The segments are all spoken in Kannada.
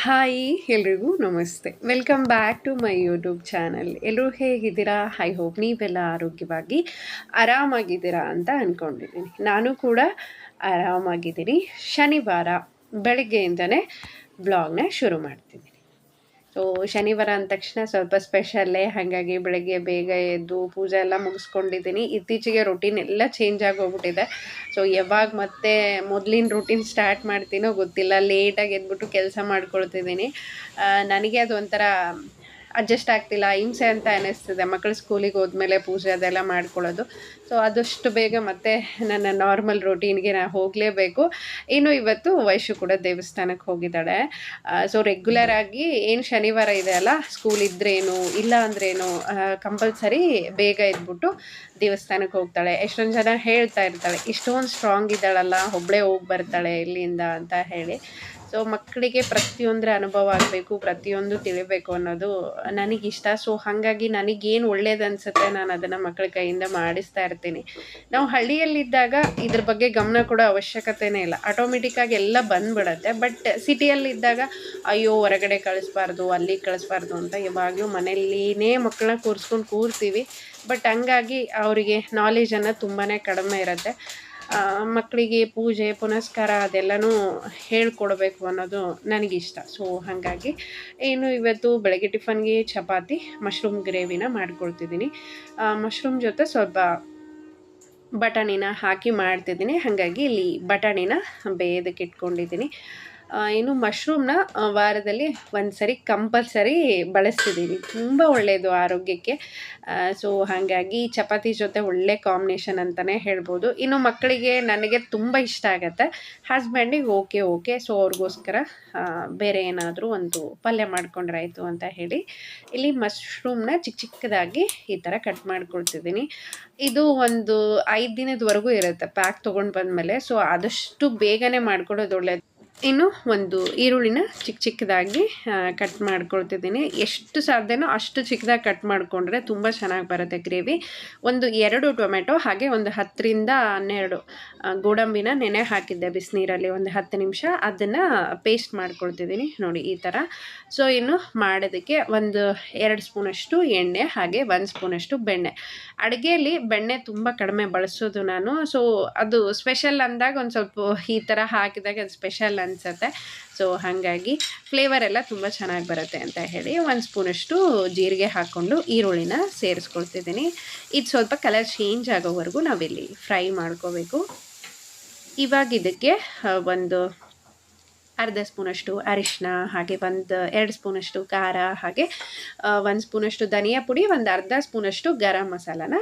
ಹಾಯ್ ಎಲ್ರಿಗೂ ನಮಸ್ತೆ. Welcome back to my YouTube channel. ಎಲ್ಲರೂ ಹೇಗಿದ್ದೀರಾ? ಐ ಹೋಪ್ ನೀವೆಲ್ಲ ಆರೋಗ್ಯವಾಗಿ ಆರಾಮಾಗಿದ್ದೀರಾ ಅಂತ ಅಂದ್ಕೊಂಡಿದ್ದೀನಿ. ನಾನು ಕೂಡ ಆರಾಮಾಗಿದ್ದೀನಿ. ಶನಿವಾರ ಬೆಳಗ್ಗೆಯಿಂದನೇ ಬ್ಲಾಗ್ನ ಶುರು ಮಾಡ್ತಿದ್ದೀನಿ. ಸೊ ಶನಿವಾರ ಅಂದ ತಕ್ಷಣ ಸ್ವಲ್ಪ ಸ್ಪೆಷಲ್ಲೇ, ಹಾಗಾಗಿ ಬೆಳಗ್ಗೆ ಬೇಗ ಎದ್ದು ಪೂಜೆ ಎಲ್ಲ ಮುಗಿಸ್ಕೊಂಡಿದ್ದೀನಿ. ಇತ್ತೀಚೆಗೆ ರೊಟೀನ್ ಎಲ್ಲ ಚೇಂಜ್ ಆಗೋಗ್ಬಿಟ್ಟಿದೆ. ಸೊ ಯಾವಾಗ ಮತ್ತೆ ಮೊದಲಿನ ರೂಟೀನ್ ಸ್ಟಾರ್ಟ್ ಮಾಡ್ತೀನೋ ಗೊತ್ತಿಲ್ಲ. ಲೇಟಾಗಿ ಎದ್ಬಿಟ್ಟು ಕೆಲಸ ಮಾಡ್ಕೊಳ್ತಿದ್ದೀನಿ. ನನಗೆ ಅದು ಒಂಥರ ಅಡ್ಜಸ್ಟ್ ಆಗ್ತಿಲ್ಲ, ಹಿಂಸೆ ಅಂತ ಅನ್ನಿಸ್ತಿದೆ. ಮಕ್ಕಳು ಸ್ಕೂಲಿಗೆ ಹೋದ್ಮೇಲೆ ಪೂಜೆ ಅದೆಲ್ಲ ಮಾಡ್ಕೊಳ್ಳೋದು. ಸೊ ಆದಷ್ಟು ಬೇಗ ಮತ್ತೆ ನನ್ನ ನಾರ್ಮಲ್ ರೂಟೀನ್ಗೆ ನಾನು ಹೋಗಲೇಬೇಕು. ಇನ್ನು ಇವತ್ತು ವೈಶು ಕೂಡ ದೇವಸ್ಥಾನಕ್ಕೆ ಹೋಗಿದ್ದಾಳೆ. ಸೊ ರೆಗ್ಯುಲರ್ ಆಗಿ ಏನು ಶನಿವಾರ ಇದೆ ಅಲ್ಲ, ಸ್ಕೂಲ್ ಇದ್ರೇನು ಇಲ್ಲ ಅಂದ್ರೇನು ಕಂಪಲ್ಸರಿ ಬೇಗ ಎದ್ಬಿಟ್ಟು ದೇವಸ್ಥಾನಕ್ಕೆ ಹೋಗ್ತಾಳೆ. ಎಷ್ಟೊಂದು ಜನ ಹೇಳ್ತಾ ಇರ್ತಾಳೆ, ಇಷ್ಟೊಂದು ಸ್ಟ್ರಾಂಗ್ ಇದ್ದಾಳಲ್ಲ, ಒಬ್ಬಳೇ ಹೋಗಿ ಬರ್ತಾಳೆ ಇಲ್ಲಿಂದ ಅಂತ ಹೇಳಿ. ಸೊ ಮಕ್ಕಳಿಗೆ ಪ್ರತಿಯೊಂದರ ಅನುಭವ ಆಗಬೇಕು, ಪ್ರತಿಯೊಂದು ತಿಳಿಬೇಕು ಅನ್ನೋದು ನನಗಿಷ್ಟ. ಸೊ ಹಾಗಾಗಿ ನನಗೇನು ಒಳ್ಳೇದು ಅನಿಸುತ್ತೆ ನಾನು ಅದನ್ನು ಮಕ್ಕಳ ಕೈಯಿಂದ ಮಾಡಿಸ್ತಾ ಇರ್ತೀನಿ. ನಾವು ಹಳ್ಳಿಯಲ್ಲಿದ್ದಾಗ ಇದ್ರ ಬಗ್ಗೆ ಗಮನ ಕೊಡೋ ಅವಶ್ಯಕತೆನೇ ಇಲ್ಲ, ಆಟೋಮೆಟಿಕ್ಕಾಗಿ ಎಲ್ಲ ಬಂದ್ಬಿಡತ್ತೆ. ಬಟ್ ಸಿಟಿಯಲ್ಲಿದ್ದಾಗ ಅಯ್ಯೋ ಹೊರಗಡೆ ಕಳಿಸ್ಬಾರ್ದು, ಅಲ್ಲಿಗೆ ಕಳಿಸ್ಬಾರ್ದು ಅಂತ ಯಾವಾಗಲೂ ಮನೆಯಲ್ಲಿನೇ ಮಕ್ಕಳನ್ನ ಕೂರಿಸ್ತೀವಿ. ಬಟ್ ಹಂಗಾಗಿ ಅವರಿಗೆ ನಾಲೆಜನ್ನು ತುಂಬಾ ಕಡಿಮೆ ಇರುತ್ತೆ. ಮಕ್ಕಳಿಗೆ ಪೂಜೆ ಪುನಸ್ಕಾರ ಅದೆಲ್ಲನೂ ಹೇಳ್ಕೊಡ್ಬೇಕು ಅನ್ನೋದು ನನಗಿಷ್ಟ. ಸೊ ಹಾಗಾಗಿ ಇವತ್ತು ಬೆಳಗ್ಗೆ ಟಿಫನ್ಗೆ ಚಪಾತಿ ಮಶ್ರೂಮ್ ಗ್ರೇವಿನ ಮಾಡ್ಕೊಳ್ತಿದ್ದೀನಿ. ಮಶ್ರೂಮ್ ಜೊತೆ ಸ್ವಲ್ಪ ಬಟಾಣಿನ ಹಾಕಿ ಮಾಡ್ತಿದ್ದೀನಿ. ಹಾಗಾಗಿ ಇಲ್ಲಿ ಬಟಾಣಿನ ಬೇಯೋದಕ್ಕೆ ಇಟ್ಕೊಂಡಿದ್ದೀನಿ. ಮಶ್ರೂಮ್ನ ವಾರದಲ್ಲಿ ಒಂದು ಸರಿ ಕಂಪಲ್ಸರಿ ಬಳಸ್ತಿದ್ದೀನಿ. ತುಂಬ ಒಳ್ಳೆಯದು ಆರೋಗ್ಯಕ್ಕೆ. ಸೊ ಹಾಗಾಗಿ ಚಪಾತಿ ಜೊತೆ ಒಳ್ಳೆ ಕಾಂಬಿನೇಷನ್ ಅಂತಲೇ ಹೇಳ್ಬೋದು. ಇನ್ನು ಮಕ್ಕಳಿಗೆ ನನಗೆ ತುಂಬ ಇಷ್ಟ ಆಗುತ್ತೆ, ಹಸ್ಬೆಂಡಿಗೆ ಓಕೆ. ಸೊ ಅವ್ರಿಗೋಸ್ಕರ ಬೇರೆ ಏನಾದರೂ ಒಂದು ಪಲ್ಯ ಮಾಡ್ಕೊಂಡ್ರಾಯ್ತು ಅಂತ ಹೇಳಿ ಇಲ್ಲಿ ಮಶ್ರೂಮ್ನ ಚಿಕ್ಕದಾಗಿ ಈ ಥರ ಕಟ್ ಮಾಡ್ಕೊಳ್ತಿದ್ದೀನಿ. ಇದು ಒಂದು 5 ದಿನದವರೆಗೂ ಇರುತ್ತೆ ಪ್ಯಾಕ್ ತೊಗೊಂಡು ಬಂದಮೇಲೆ. ಸೊ ಆದಷ್ಟು ಬೇಗನೆ ಮಾಡ್ಕೊಡೋದು ಒಳ್ಳೆಯದು. ಇನ್ನು ಒಂದು ಈರುಳ್ಳಿನ ಚಿಕ್ಕದಾಗಿ ಕಟ್ ಮಾಡ್ಕೊಳ್ತಿದ್ದೀನಿ. ಎಷ್ಟು ಸಾಧ್ಯನೋ ಅಷ್ಟು ಚಿಕ್ಕದಾಗಿ ಕಟ್ ಮಾಡಿಕೊಂಡ್ರೆ ತುಂಬ ಚೆನ್ನಾಗಿ ಬರುತ್ತೆ ಗ್ರೇವಿ. 2 ಟೊಮೆಟೊ ಹಾಗೆ ಒಂದು 10ರಿಂದ 12 ಗೋಡಂಬಿನ ನೆನೆ ಹಾಕಿದ್ದೆ ಬಿಸಿನೀರಲ್ಲಿ ಒಂದು 10 ನಿಮಿಷ. ಅದನ್ನು ಪೇಸ್ಟ್ ಮಾಡ್ಕೊಳ್ತಿದ್ದೀನಿ ನೋಡಿ ಈ ಥರ. ಸೊ ಇನ್ನು ಮಾಡೋದಕ್ಕೆ 2 ಸ್ಪೂನಷ್ಟು ಎಣ್ಣೆ ಹಾಗೆ 1 ಸ್ಪೂನಷ್ಟು ಬೆಣ್ಣೆ. ಅಡುಗೆಯಲ್ಲಿ ಬೆಣ್ಣೆ ತುಂಬ ಕಡಿಮೆ ಬಳಸೋದು ನಾನು. ಸೊ ಅದು ಸ್ಪೆಷಲ್ ಅಂದಾಗ ಒಂದು ಸ್ವಲ್ಪ ಈ ಥರ ಹಾಕಿದಾಗ ಅದು ಸ್ಪೆಷಲ್ ಅನಿಸುತ್ತೆ. ಸೊ ಹಾಗಾಗಿ ಫ್ಲೇವರ್ ಎಲ್ಲ ತುಂಬ ಚೆನ್ನಾಗಿ ಬರುತ್ತೆ ಅಂತ ಹೇಳಿ 1 ಸ್ಪೂನಷ್ಟು ಜೀರಿಗೆ ಹಾಕ್ಕೊಂಡು ಈರುಳ್ಳಿನ ಸೇರಿಸ್ಕೊಳ್ತಿದ್ದೀನಿ. ಇದು ಸ್ವಲ್ಪ ಕಲರ್ ಚೇಂಜ್ ಆಗೋವರೆಗೂ ನಾವಿಲ್ಲಿ ಫ್ರೈ ಮಾಡ್ಕೋಬೇಕು. ಇವಾಗ ಇದಕ್ಕೆ ಒಂದು ಅರ್ಧ ಸ್ಪೂನಷ್ಟು ಅರಿಶಿನ ಹಾಗೆ 2 ಸ್ಪೂನಷ್ಟು ಖಾರ ಹಾಗೆ 1 ಸ್ಪೂನಷ್ಟು ಧನಿಯಾ ಪುಡಿ, ಒಂದು ಅರ್ಧ ಸ್ಪೂನಷ್ಟು ಗರಂ ಮಸಾಲಾನ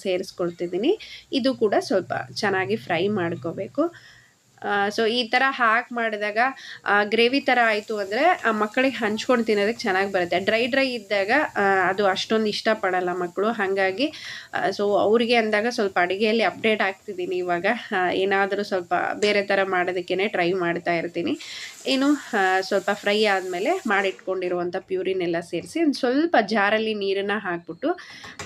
ಸೇರಿಸ್ಕೊಳ್ತಿದ್ದೀನಿ. ಇದು ಕೂಡ ಸ್ವಲ್ಪ ಚೆನ್ನಾಗಿ ಫ್ರೈ ಮಾಡ್ಕೋಬೇಕು. ಸೊ ಈ ಥರ ಹಾಕಿ ಮಾಡಿದಾಗ ಗ್ರೇವಿ ಥರ ಆಯಿತು ಅಂದರೆ ಮಕ್ಕಳಿಗೆ ಹಂಚ್ಕೊಂಡು ತಿನ್ನೋದಕ್ಕೆ ಚೆನ್ನಾಗಿ ಬರುತ್ತೆ. ಡ್ರೈ ಇದ್ದಾಗ ಅದು ಅಷ್ಟೊಂದು ಇಷ್ಟಪಡಲ್ಲ ಮಕ್ಕಳು. ಹಾಗಾಗಿ ಸೊ ಅವರಿಗೆ ಅಂದಾಗ ಸ್ವಲ್ಪ ಅಡುಗೆಯಲ್ಲಿ ಅಪ್ಡೇಟ್ ಆಗ್ತಿದ್ದೀನಿ ಇವಾಗ. ಏನಾದರೂ ಸ್ವಲ್ಪ ಬೇರೆ ಥರ ಮಾಡೋದಕ್ಕೇ ಟ್ರೈ ಮಾಡ್ತಾ ಇರ್ತೀನಿ. ಇನ್ನು ಸ್ವಲ್ಪ ಫ್ರೈ ಆದಮೇಲೆ ಮಾಡಿಟ್ಕೊಂಡಿರುವಂಥ ಪ್ಯೂರಿನೆಲ್ಲ ಸೇರಿಸಿ ಒಂದು ಸ್ವಲ್ಪ ಜಾರಲ್ಲಿ ನೀರನ್ನು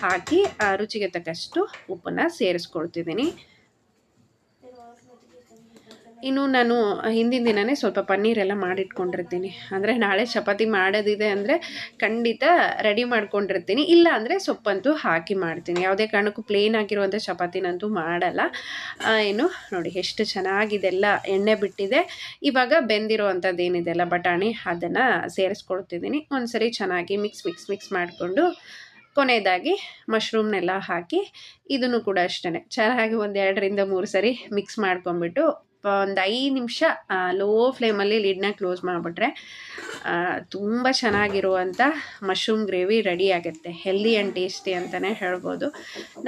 ಹಾಕಿ ರುಚಿಗೆ ತಕ್ಕಷ್ಟು ಉಪ್ಪನ್ನು ಸೇರಿಸ್ಕೊಳ್ತಿದ್ದೀನಿ. ಇನ್ನು ನಾನು ಹಿಂದಿನ ದಿನವೇ ಸ್ವಲ್ಪ ಪನ್ನೀರೆಲ್ಲ ಮಾಡಿಟ್ಕೊಂಡಿರ್ತೀನಿ. ಅಂದರೆ ನಾಳೆ ಚಪಾತಿ ಮಾಡೋದಿದೆ ಅಂದರೆ ಖಂಡಿತ ರೆಡಿ ಮಾಡ್ಕೊಂಡಿರ್ತೀನಿ. ಇಲ್ಲ ಅಂದರೆ ಸೊಪ್ಪಂತೂ ಹಾಕಿ ಮಾಡ್ತೀನಿ. ಯಾವುದೇ ಕಾರಣಕ್ಕೂ ಪ್ಲೇನ್ ಆಗಿರುವಂಥ ಚಪಾತಿನಂತೂ ಮಾಡಲ್ಲ. ನೋಡಿ ಎಷ್ಟು ಚೆನ್ನಾಗಿದೆಲ್ಲ ಎಣ್ಣೆ ಬಿಟ್ಟಿದೆ. ಇವಾಗ ಬೆಂದಿರೋವಂಥದ್ದು ಏನಿದೆಲ್ಲ ಬಟಾಣಿ ಅದನ್ನು ಸೇರಿಸ್ಕೊಳ್ತಿದ್ದೀನಿ. ಒಂದು ಸರಿ ಚೆನ್ನಾಗಿ ಮಿಕ್ಸ್ ಮಾಡಿಕೊಂಡು ಕೊನೆಯದಾಗಿ ಮಶ್ರೂಮ್ನೆಲ್ಲ ಹಾಕಿ ಇದನ್ನು ಕೂಡ ಅಷ್ಟೇ ಚೆನ್ನಾಗಿ 2ರಿಂದ 3 ಸರಿ ಮಿಕ್ಸ್ ಮಾಡ್ಕೊಂಬಿಟ್ಟು ಒಂದು 5 ನಿಮಿಷ ಲೋ ಫ್ಲೇಮಲ್ಲಿ ಲಿಡ್ನ ಕ್ಲೋಸ್ ಮಾಡಿಬಿಟ್ರೆ ತುಂಬ ಚೆನ್ನಾಗಿರುವಂಥ ಮಶ್ರೂಮ್ ಗ್ರೇವಿ ರೆಡಿ ಆಗುತ್ತೆ. ಹೆಲ್ದಿ ಆ್ಯಂಡ್ ಟೇಸ್ಟಿ ಅಂತಲೇ ಹೇಳ್ಬೋದು.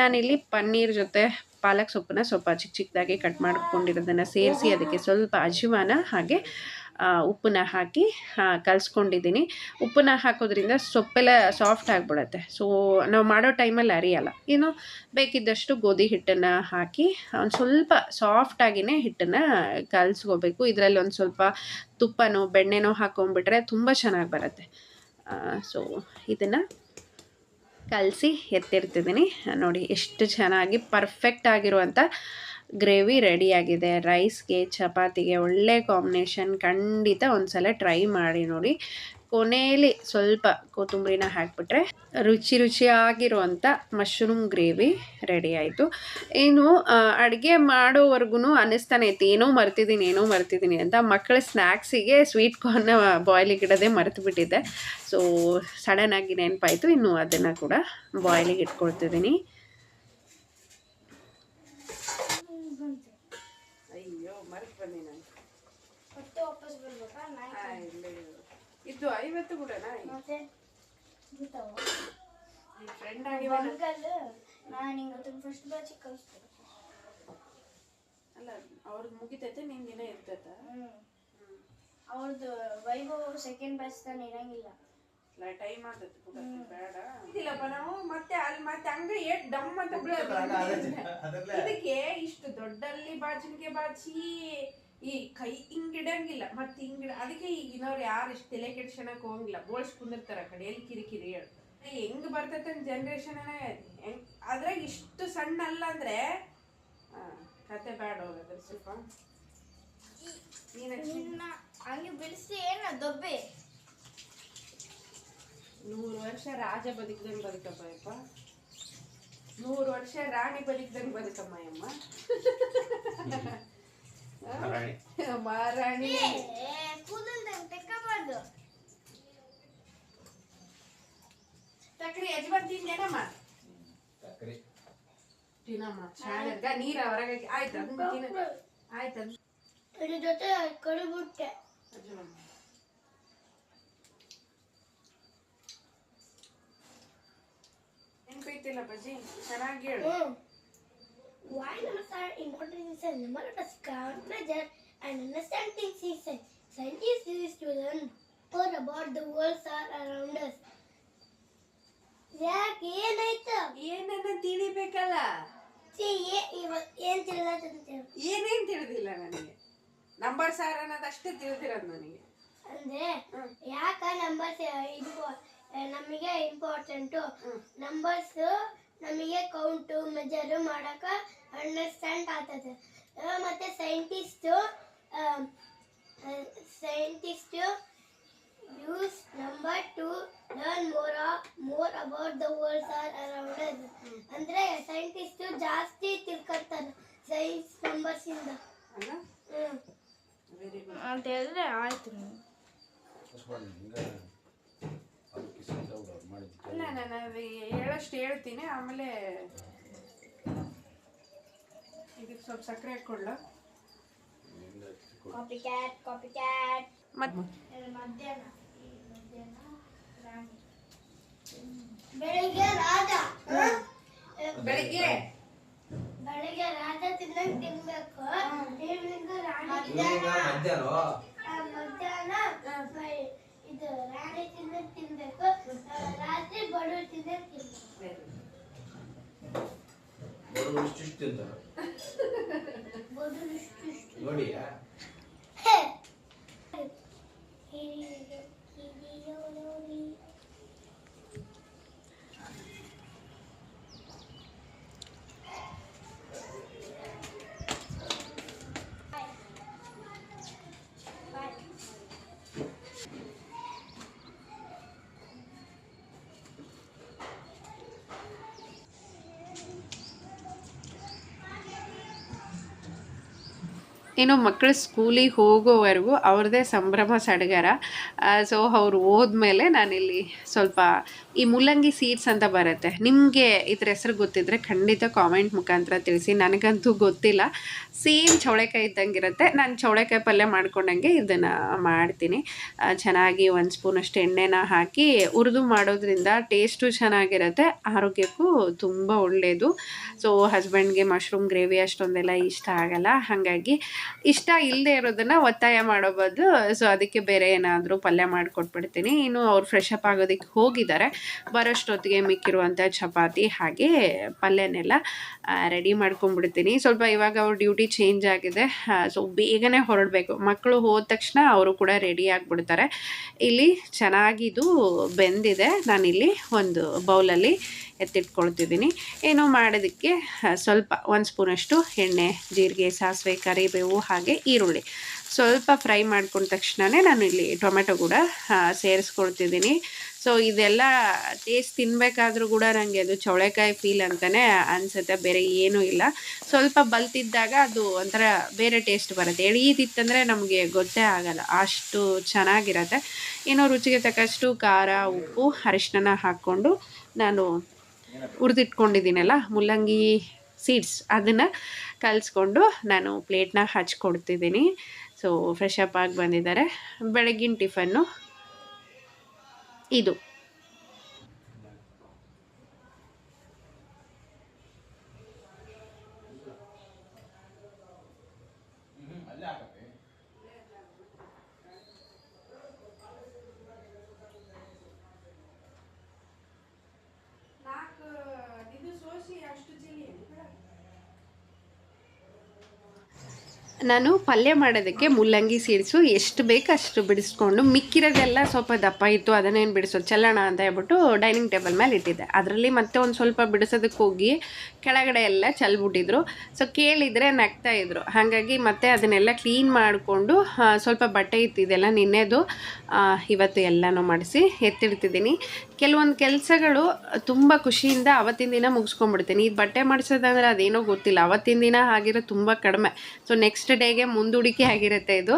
ನಾನಿಲ್ಲಿ ಪನ್ನೀರ್ ಜೊತೆ ಪಾಲಕ್ ಸೊಪ್ಪನ್ನ ಸ್ವಲ್ಪ ಚಿಕ್ಕದಾಗಿ ಕಟ್ ಮಾಡ್ಕೊಂಡಿರೋದನ್ನು ಸೇರಿಸಿ ಅದಕ್ಕೆ ಸ್ವಲ್ಪ ಅಜವಾನ ಹಾಗೆ ಉಪ್ಪನ್ನ ಹಾಕಿ ಕಲಿಸ್ಕೊಂಡಿದ್ದೀನಿ. ಉಪ್ಪನ್ನ ಹಾಕೋದ್ರಿಂದ ಸೊಪ್ಪೆಲ್ಲ ಸಾಫ್ಟ್ ಆಗಿಬಿಡುತ್ತೆ. ಸೊ ನಾವು ಮಾಡೋ ಟೈಮಲ್ಲಿ ಅರಿಯಲ್ಲ. ಬೇಕಿದ್ದಷ್ಟು ಗೋಧಿ ಹಿಟ್ಟನ್ನು ಹಾಕಿ ಒಂದು ಸ್ವಲ್ಪ ಸಾಫ್ಟಾಗಿಯೇ ಹಿಟ್ಟನ್ನು ಕಲಿಸ್ಕೋಬೇಕು. ಇದರಲ್ಲಿ ಒಂದು ಸ್ವಲ್ಪ ತುಪ್ಪನೋ ಬೆಣ್ಣೆನೋ ಹಾಕ್ಕೊಂಡ್ಬಿಟ್ರೆ ತುಂಬ ಚೆನ್ನಾಗಿ ಬರುತ್ತೆ. ಸೊ ಇದನ್ನು ಕಲಸಿ ಎತ್ತಿರ್ತಿದ್ದೀನಿ. ನೋಡಿ ಎಷ್ಟು ಚೆನ್ನಾಗಿ ಪರ್ಫೆಕ್ಟ್ ಆಗಿರುವಂಥ ಗ್ರೇವಿ ರೆಡಿಯಾಗಿದೆ. ರೈಸ್ಗೆ ಚಪಾತಿಗೆ ಒಳ್ಳೆ ಕಾಂಬಿನೇಷನ್. ಖಂಡಿತ ಒಂದ್ಸಲ ಟ್ರೈ ಮಾಡಿ ನೋಡಿ. ಕೊನೆಯಲ್ಲಿ ಸ್ವಲ್ಪ ಕೊತ್ತಂಬರಿನ ಹಾಕಿಬಿಟ್ರೆ ರುಚಿಯಾಗಿರುವಂಥ ಮಶ್ರೂಮ್ ಗ್ರೇವಿ ರೆಡಿ ಆಯಿತು. ಇನ್ನು ಅಡುಗೆ ಮಾಡೋವರೆಗೂ ಅನ್ನಿಸ್ತಾನೆ ಇತ್ತು ಏನೋ ಮರ್ತಿದ್ದೀನಿ ಅಂತ. ಮಕ್ಕಳ ಸ್ನ್ಯಾಕ್ಸಿಗೆ ಸ್ವೀಟ್ ಕಾರ್ನ ಬಾಯ್ಲಿಗೆ ಇಡೋದೇ ಮರೆತುಬಿಟ್ಟಿದ್ದೆ. ಸೊ ಸಡನ್ನಾಗಿ ನೆನಪಾಯಿತು. ಇನ್ನು ಅದನ್ನು ಕೂಡ ಬಾಯ್ಲಿಗೆ ಇಟ್ಕೊಳ್ತಿದ್ದೀನಿ. ಅಯ್ಯೋ ಮರೆತು ಬಂದೆ ನಾನು. ಇದು 50 ಕೂಡ ಫ್ರೆಂಡ್ ಅಲ್ಲ ಅವ್ರದ್ದು ಮುಗಿತೈತೆ ನಿನ್ ದಿನ ಇರ್ತೈತ. ಅವ್ರದ್ದು ವೈಭವ್ ಸೆಕೆಂಡ್ ಬ್ಯಾಚ್ ತಾನೆ ಇರಂಗಿಲ್ಲ. ಟೈಮ್ ಆಗ್ತೈತಿ ಬೇಡ ಇದಿಲ್ಲಪ್ಪ. ನಾವು ಮತ್ತೆ ಅಲ್ಲಿ ಮತ್ತೆ ಹಂಗ ಏಟ್ ಡಮ್ ಅಂತ ಬೀಳೋದು. ಇದಕ್ಕೆ ಇಷ್ಟು ದೊಡ್ಡಲ್ಲಿ ಬಾಜಿನಿಗೆ ಬಾಚಿ ಈ ಕೈ ಹಿಂಗಿಡಂಗಿಲ್ಲ. ಮತ್ತೆ ಹಿಂಗಿಡ ಅದಕ್ಕೆ ಈಗಿನವ್ರು ಯಾರು ಇಷ್ಟು ತಲೆ ಕೆಡ್ಸಣಕ್ ಹೋಗಂಗಿಲ್ಲ. ಬೋಳ್ಸ್ ಕುಂದಿರ್ತಾರ ಕಡೆಯಲ್ಲಿ ಕಿರಿಕಿರಿ ಹೇಳು. ಹೆಂಗ್ ಬರ್ತೈತೆ ಜನ್ರೇಷನ್ ಹೆಂಗ್ ಅದ್ರಾಗ ಇಷ್ಟು ಸಣ್ಣ ಅಲ್ಲ ಅಂದ್ರೆ ಕತೆ ಬೇಡ ಹೋಗೋದ್ರ ಸ್ವಲ್ಪ ಹಂಗೆ ಬಿಡಿಸಿ ಏನ ದೊಬ್ಬೆ. 100 ವರ್ಷ ರಾಜ ಬದುಕ್ದಂಗೆ ಬದುಕಪ್ಪ ಯಪ್ಪ. 100 ವರ್ಷ ರಾಣಿ ಬದುಕ್ದಂಗೆ ಬದುಕಮ್ಮ ಯಮ್ಮ. ಮಹಾರಾಣಿ ಕೂದಲ್ದಂಗೆ ತೆಕ್ಕಬಾರ್ದು. ತಕ್ರಿ ಯಜಮಾನ್ ತಿಂದೇನಮ್ಮ ತಿನ್ನಮ್ಮ. ಶಾಲೆಗ ನೀರ ಹೊರಗೆ ಆಯ್ತು ಆಯ್ತು ಅದ್ರ ಜೊತೆ ಕಡಿಬಿಟ್ಟೆ. ನೆನಪೈತಿಲ್ಲ ಬಜ್ಜಿ ಚೆನ್ನಾಗಿ ಹೇಳು. Why numbers are important is a number of count, measure and understand things, he said. Scientists use to learn more about the world around us. ಯಾಕೆ ಏನಾಯ್ತು? ಏನನ್ನ ತಿಳಿಬೇಕಲ್ಲ. ಏನ್ ತಿಳಿದಂತೆ ಏನೇನ್ ತಿಳಿದಿಲ್ಲ ನನಗೆ. ನಂಬರ್ ಸಾರ್ ಅನ್ನೋದು ಅಷ್ಟೇ ತಿಳಿದಿರೋದು ನನಗೆ. ಅಂದ್ರೆ ಯಾಕ ನಂಬರ್ಸ್ ನಮಗೆ ಇಂಪಾರ್ಟೆಂಟ್. ನಂಬರ್ಸ್ ನಮಗೆ ಕೌಂಟು ಮೆಜರ್ ಮಾಡಕ ಅಂಡರ್ಸ್ಟ್ಯಾಂಡ್ ಆಗ್ತದೆ. ಮತ್ತೆ scientist use number two learn more about the world around us. ಅಂದ್ರೆ ಸೈಂಟಿಸ್ಟ್ ಜಾಸ್ತಿ ತಿಳ್ಕೊತಾರೆ ಸೈನ್ಸ್ ನಂಬರ್ಸ್ ಇಂದ ಅಂತ ಹೇಳಿದ್ರೆ ಆಯ್ತು. ಅಲ್ಲ ನಾನು ಹೇಳಷ್ಟು ಹೇಳ್ತೀನಿ. ಆಮೇಲೆ ಇದಕ್ಕೆ ಸ್ವಲ್ಪ ಸಕ್ಕರೆ ಹಾಕೊಳ್ಳ. ಕಾಪಿ ಕ್ಯಾಟ್ ಮಧ್ಯಾಹ್ನ ಬೆಳಿಗ್ಗೆ ರಾಜ ತಿನ್ನಂಗ್ ತಿನ್ಬೇಕು. ಮಧ್ಯಾಹ್ನ ಇದು ರಾಣಿ ತಿನ್ನಂಗ್ ತಿನ್ಬೇಕು. ರಾತ್ರಿ ಬಡವರು ತಿನ್ನಂಗ್ ತಿನ್ಬೇಕು. ನೋಡಿ ಇನ್ನು ಮಕ್ಕಳು ಸ್ಕೂಲಿಗೆ ಹೋಗೋವರೆಗೂ ಅವ್ರದ್ದೇ ಸಂಭ್ರಮ ಸಡಗರ. ಸೊ ಅವ್ರು ಹೋದ್ಮೇಲೆ ನಾನಿಲ್ಲಿ ಸ್ವಲ್ಪ ಈ ಮುಲ್ಲಂಗಿ ಸೀಡ್ಸ್ ಅಂತ ಬರುತ್ತೆ. ನಿಮಗೆ ಇದ್ರ ಹೆಸರು ಗೊತ್ತಿದ್ರೆ ಖಂಡಿತ ಕಾಮೆಂಟ್ ಮುಖಾಂತರ ತಿಳಿಸಿ. ನನಗಂತೂ ಗೊತ್ತಿಲ್ಲ. ಸೇಮ್ ಚೌಳೆಕಾಯಿ ಇದ್ದಂಗೆ ಇರುತ್ತೆ. ನಾನು ಚೌಳೆಕಾಯಿ ಪಲ್ಯ ಮಾಡ್ಕೊಂಡಂಗೆ ಇದನ್ನು ಮಾಡ್ತೀನಿ. ಚೆನ್ನಾಗಿ 1 ಸ್ಪೂನಷ್ಟು ಎಣ್ಣೆನ ಹಾಕಿ ಹುರಿದು ಮಾಡೋದ್ರಿಂದ ಟೇಸ್ಟು ಚೆನ್ನಾಗಿರುತ್ತೆ, ಆರೋಗ್ಯಕ್ಕೂ ತುಂಬ ಒಳ್ಳೆಯದು. ಸೊ ಹಸ್ಬೆಂಡ್ಗೆ ಮಶ್ರೂಮ್ ಗ್ರೇವಿ ಅಷ್ಟೊಂದೆಲ್ಲ ಇಷ್ಟ ಆಗಲ್ಲ. ಹಾಗಾಗಿ ಇಷ್ಟ ಇಲ್ಲದೆ ಇರೋದನ್ನು ಒತ್ತಾಯ ಮಾಡೋ ಬದಲು ಸೊ ಅದಕ್ಕೆ ಬೇರೆ ಏನಾದರೂ ಪಲ್ಯ ಮಾಡಿಕೊಟ್ಬಿಡ್ತೀನಿ. ಇನ್ನು ಅವ್ರು ಫ್ರೆಶ್ ಅಪ್ ಆಗೋದಕ್ಕೆ ಹೋಗಿದ್ದಾರೆ. ಬರೋಷ್ಟೊತ್ತಿಗೆ ಮಿಕ್ಕಿರುವಂಥ ಚಪಾತಿ ಹಾಗೆ ಪಲ್ಯನೆಲ್ಲ ರೆಡಿ ಮಾಡ್ಕೊಂಡ್ಬಿಡ್ತೀನಿ. ಸ್ವಲ್ಪ ಇವಾಗ ಅವ್ರ ಡ್ಯೂಟಿ ಚೇಂಜ್ ಆಗಿದೆ. ಸೊ ಬೇಗನೆ ಹೊರಡಬೇಕು. ಮಕ್ಕಳು ಹೋದ ತಕ್ಷಣ ಅವರು ಕೂಡ ರೆಡಿ ಆಗಿಬಿಡ್ತಾರೆ. ಇಲ್ಲಿ ಚೆನ್ನಾಗಿದು ಬೆಂದಿದೆ. ನಾನಿಲ್ಲಿ ಒಂದು ಬೌಲಲ್ಲಿ ಎತ್ತಿಟ್ಕೊಳ್ತಿದ್ದೀನಿ. ಏನೋ ಮಾಡೋದಕ್ಕೆ ಸ್ವಲ್ಪ 1 ಸ್ಪೂನಷ್ಟು ಎಣ್ಣೆ, ಜೀರಿಗೆ, ಸಾಸಿವೆ, ಕರಿಬೇವು ಹಾಗೆ ಈರುಳ್ಳಿ ಸ್ವಲ್ಪ ಫ್ರೈ ಮಾಡ್ಕೊಂಡ ತಕ್ಷಣವೇ ನಾನು ಇಲ್ಲಿ ಟೊಮೆಟೊ ಕೂಡ ಸೇರಿಸ್ಕೊಳ್ತಿದ್ದೀನಿ. ಸೊ ಇದೆಲ್ಲ ಟೇಸ್ಟ್ ತಿನ್ನಬೇಕಾದ್ರೂ ಕೂಡ ನನಗೆ ಅದು ಚೌಳೆಕಾಯಿ ಫೀಲ್ ಅಂತಲೇ ಅನಿಸುತ್ತೆ, ಬೇರೆ ಏನೂ ಇಲ್ಲ. ಸ್ವಲ್ಪ ಬಲ್ತಿದ್ದಾಗ ಅದು ಒಂಥರ ಬೇರೆ ಟೇಸ್ಟ್ ಬರುತ್ತೆ. ಎಳೀತಿತ್ತಂದರೆ ನಮಗೆ ಗೊತ್ತೇ ಆಗಲ್ಲ, ಅಷ್ಟು ಚೆನ್ನಾಗಿರುತ್ತೆ. ಏನೋ ರುಚಿಗೆ ತಕ್ಕಷ್ಟು ಖಾರ, ಉಪ್ಪು, ಅರಿಶಿನ ಹಾಕ್ಕೊಂಡು ನಾನು ಹುರಿದಿಟ್ಕೊಂಡಿದ್ದೀನಲ್ಲ ಮುಲ್ಲಂಗಿ ಸೀಡ್ಸ್ ಅದನ್ನು ಕಲಿಸ್ಕೊಂಡು ನಾನು ಪ್ಲೇಟ್ನ ಹಚ್ಕೊಡ್ತಿದ್ದೀನಿ. ಸೊ ಫ್ರೆಶ್ ಅಪ್ ಆಗಿ ಬಂದಿದ್ದಾರೆ. ಬೆಳಗಿನ ಟಿಫನ್ನು ಇದು. ನಾನು ಪಲ್ಯ ಮಾಡೋದಕ್ಕೆ ಮುಲ್ಲಂಗಿ ಸೀಡ್ಸು ಎಷ್ಟು ಬೇಕು ಅಷ್ಟು ಬಿಡಿಸ್ಕೊಂಡು, ಮಿಕ್ಕಿರೋದೆಲ್ಲ ಸ್ವಲ್ಪ ದಪ್ಪ ಇತ್ತು, ಅದನ್ನೇನು ಬಿಡಿಸೋದು ಚೆಲ್ಲೋಣ ಅಂತ ಹೇಳ್ಬಿಟ್ಟು ಡೈನಿಂಗ್ ಟೇಬಲ್ ಮೇಲೆ ಇಟ್ಟಿದ್ದೆ. ಅದರಲ್ಲಿ ಮತ್ತೆ ಒಂದು ಸ್ವಲ್ಪ ಬಿಡಿಸೋದಕ್ಕೆ ಹೋಗಿ ಕೆಳಗಡೆ ಎಲ್ಲ ಚೆಲ್ಬಿಟ್ಟಿದ್ರು. ಸೊ ಕೇಳಿದರೆ ನಗ್ತಾಯಿದ್ರು. ಹಾಗಾಗಿ ಮತ್ತೆ ಅದನ್ನೆಲ್ಲ ಕ್ಲೀನ್ ಮಾಡಿಕೊಂಡು ಸ್ವಲ್ಪ ಬಟ್ಟೆ ಇತ್ತಿದೆಲ್ಲ ನಿನ್ನೆದು ಇವತ್ತು ಎಲ್ಲನೂ ಮಾಡಿಸಿ ಎತ್ತಿಡ್ತಿದ್ದೀನಿ. ಕೆಲವೊಂದು ಕೆಲಸಗಳು ತುಂಬ ಖುಷಿಯಿಂದ ಅವತ್ತಿನ ದಿನ ಮುಗಿಸ್ಕೊಂಡ್ಬಿಡ್ತೀನಿ. ಇದು ಬಟ್ಟೆ ಮಾಡಿಸೋದಂದ್ರೆ ಅದೇನೋ ಗೊತ್ತಿಲ್ಲ, ಅವತ್ತಿನ ದಿನ ಆಗಿರೋ ತುಂಬ ಕಡಿಮೆ. ಸೊ ನೆಕ್ಸ್ಟ್ ಡೇಗೆ ಮುಂದೂಡಿಕೆ ಆಗಿರುತ್ತೆ ಇದು.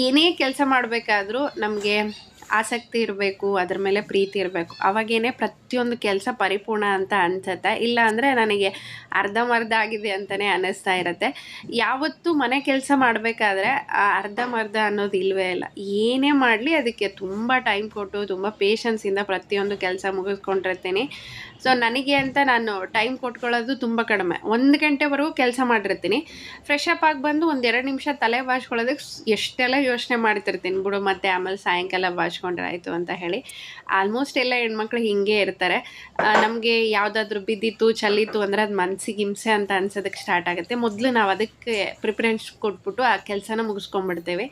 ಏನೇ ಕೆಲಸ ಮಾಡಬೇಕಾದ್ರೂ ನಮಗೆ ಆಸಕ್ತಿ ಇರಬೇಕು, ಅದ್ರ ಮೇಲೆ ಪ್ರೀತಿ ಇರಬೇಕು, ಅವಾಗೇನೆ ಪ್ರತಿಯೊಂದು ಕೆಲಸ ಪರಿಪೂರ್ಣ ಅಂತ ಅನ್ಸುತ್ತೆ. ಇಲ್ಲ ಅಂದರೆ ನನಗೆ ಅರ್ಧಂಬರ್ಧ ಆಗಿದೆ ಅಂತಲೇ ಅನ್ನಿಸ್ತಾ ಇರುತ್ತೆ. ಯಾವತ್ತೂ ಮನೆ ಕೆಲಸ ಮಾಡಬೇಕಾದ್ರೆ ಅರ್ಧಂಬರ್ಧ ಅನ್ನೋದು ಇಲ್ಲವೇ ಇಲ್ಲ. ಏನೇ ಮಾಡಲಿ ಅದಕ್ಕೆ ತುಂಬ ಟೈಮ್ ಕೊಟ್ಟು ತುಂಬ ಪೇಷನ್ಸಿಂದ ಪ್ರತಿಯೊಂದು ಕೆಲಸ ಮುಗಿಸ್ಕೊಂಡಿರ್ತೀನಿ. ಸೊ ನನಗೆ ಅಂತ ನಾನು ಟೈಮ್ ಕೊಟ್ಕೊಳ್ಳೋದು ತುಂಬ ಕಡಿಮೆ. 1 ಗಂಟೆವರೆಗೂ ಕೆಲಸ ಮಾಡಿರ್ತೀನಿ. ಫ್ರೆಶ್ ಅಪ್ ಆಗಿ ಬಂದು 1-2 ನಿಮಿಷ ತಲೆ ಬಾಚ್ಕೊಳ್ಳೋದಕ್ಕೆ ಎಷ್ಟೆಲ್ಲ ಯೋಚನೆ ಮಾಡ್ತಿರ್ತೀನಿ, ಬಿಡು ಮತ್ತೆ ಆಮೇಲೆ ಸಾಯಂಕಾಲ ಬಾಚ್ಕೊಂಡ್ರೆ ಆಯಿತು ಅಂತ ಹೇಳಿ. ಆಲ್ಮೋಸ್ಟ್ ಎಲ್ಲ ಹೆಣ್ಮಕ್ಳು ಹಿಂಗೆ ಇರ್ತಾರೆ. ನಮಗೆ ಯಾವುದಾದ್ರೂ ಬಿದ್ದಿತ್ತು ಚಲ್ಲಿತ್ತು ಅಂದರೆ ಅದು ಮನಸ್ಸಿಗೆ ಹಿಂಸೆ ಅಂತ ಅನ್ಸೋದಕ್ಕೆ ಸ್ಟಾರ್ಟ್ ಆಗುತ್ತೆ. ಮೊದಲು ನಾವು ಅದಕ್ಕೆ ಪ್ರಿಫರೆನ್ಸ್ ಕೊಟ್ಬಿಟ್ಟು ಆ ಕೆಲಸನ ಮುಗಿಸ್ಕೊಂಡ್ಬಿಡ್ತೇವೆ.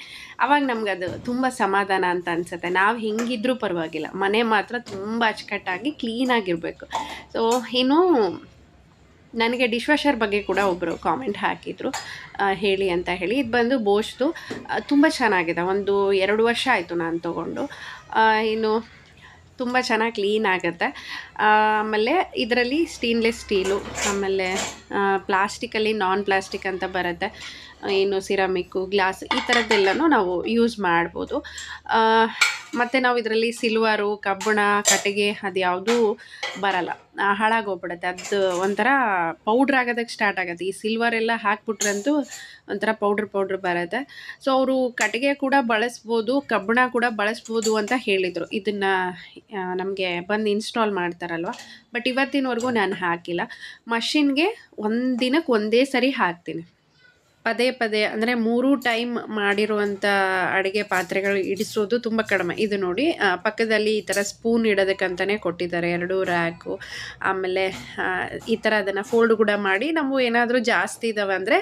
ಆವಾಗ ನಮ್ಗೆ ಅದು ತುಂಬ ಸಮಾಧಾನ ಅಂತ ಅನಿಸುತ್ತೆ. ನಾವು ಹೆಂಗಿದ್ರೂ ಪರವಾಗಿಲ್ಲ, ಮನೆ ಮಾತ್ರ ತುಂಬ ಅಚ್ಚುಕಟ್ಟಾಗಿ ಕ್ಲೀನಾಗಿರಬೇಕು. ಸೊ ಇನ್ನು ನನಗೆ ಡಿಶ್ ವಾಷರ್ ಬಗ್ಗೆ ಕೂಡ ಒಬ್ಬರು ಕಾಮೆಂಟ್ ಹಾಕಿದರು, ಹೇಳಿ ಅಂತ ಹೇಳಿ. ಇದು ಬಂದು ಬೋಶ್ದು ತುಂಬ ಚೆನ್ನಾಗಿದೆ. 1-2 ವರ್ಷ ಆಯಿತು ನಾನು ತೊಗೊಂಡು. ಇನ್ನು ತುಂಬ ಚೆನ್ನಾಗಿ ಕ್ಲೀನ್ ಆಗುತ್ತೆ. ಆಮೇಲೆ ಇದರಲ್ಲಿ ಸ್ಟೇನ್ಲೆಸ್ ಸ್ಟೀಲು, ಆಮೇಲೆ ಪ್ಲಾಸ್ಟಿಕಲ್ಲಿ ನಾನ್ ಪ್ಲಾಸ್ಟಿಕ್ ಅಂತ ಬರುತ್ತೆ, ಏನು ಸಿರಾಮಿಕ್ಕು, ಗ್ಲಾಸ್ ಈ ಥರದ್ದೆಲ್ಲನೂ ನಾವು ಯೂಸ್ ಮಾಡ್ಬೋದು. ಮತ್ತು ನಾವು ಇದರಲ್ಲಿ ಸಿಲ್ವರು, ಕಬ್ಬಿಣ, ಕಟ್ಟಿಗೆ ಅದು ಯಾವುದೂ ಬರಲ್ಲ, ಹಾಳಾಗೋಗ್ಬಿಡುತ್ತೆ. ಅದು ಒಂಥರ ಪೌಡ್ರ್ ಆಗೋದಕ್ಕೆ ಸ್ಟಾರ್ಟ್ ಆಗುತ್ತೆ. ಈ ಸಿಲ್ವರ್ ಎಲ್ಲ ಹಾಕ್ಬಿಟ್ರಂತೂ ಒಂಥರ ಪೌಡ್ರ್ ಬರುತ್ತೆ. ಸೊ ಅವರು ಕಟ್ಟಿಗೆ ಕೂಡ ಬಳಸ್ಬೋದು, ಕಬ್ಬಿಣ ಕೂಡ ಬಳಸ್ಬೋದು ಅಂತ ಹೇಳಿದರು. ಇದನ್ನು ನಮಗೆ ಬಂದು ಇನ್ಸ್ಟಾಲ್ ಮಾಡ್ತಾರಲ್ವ. ಬಟ್ ಇವತ್ತಿನವರೆಗೂ ನಾನು ಹಾಕಿಲ್ಲ. ಮಷಿನ್ಗೆ ದಿನಕ್ಕೆ ಒಂದೇ ಸರಿ ಹಾಕ್ತೀನಿ. ಪದೇ ಅಂದರೆ 3 ಟೈಮ್ ಮಾಡಿರುವಂಥ ಅಡುಗೆ ಪಾತ್ರೆಗಳು ಇಡಿಸೋದು ತುಂಬ ಕಡಿಮೆ. ಇದು ನೋಡಿ ಪಕ್ಕದಲ್ಲಿ ಈ ಥರ ಸ್ಪೂನ್ ಇಡೋದಕ್ಕಂತಲೇ ಕೊಟ್ಟಿದ್ದಾರೆ 2 ರ್ಯಾಕು. ಆಮೇಲೆ ಈ ಥರ ಅದನ್ನು ಫೋಲ್ಡ್ ಕೂಡ ಮಾಡಿ ನಾವು ಏನಾದರೂ ಜಾಸ್ತಿ ಇದ್ದಾವೆ ಅಂದರೆ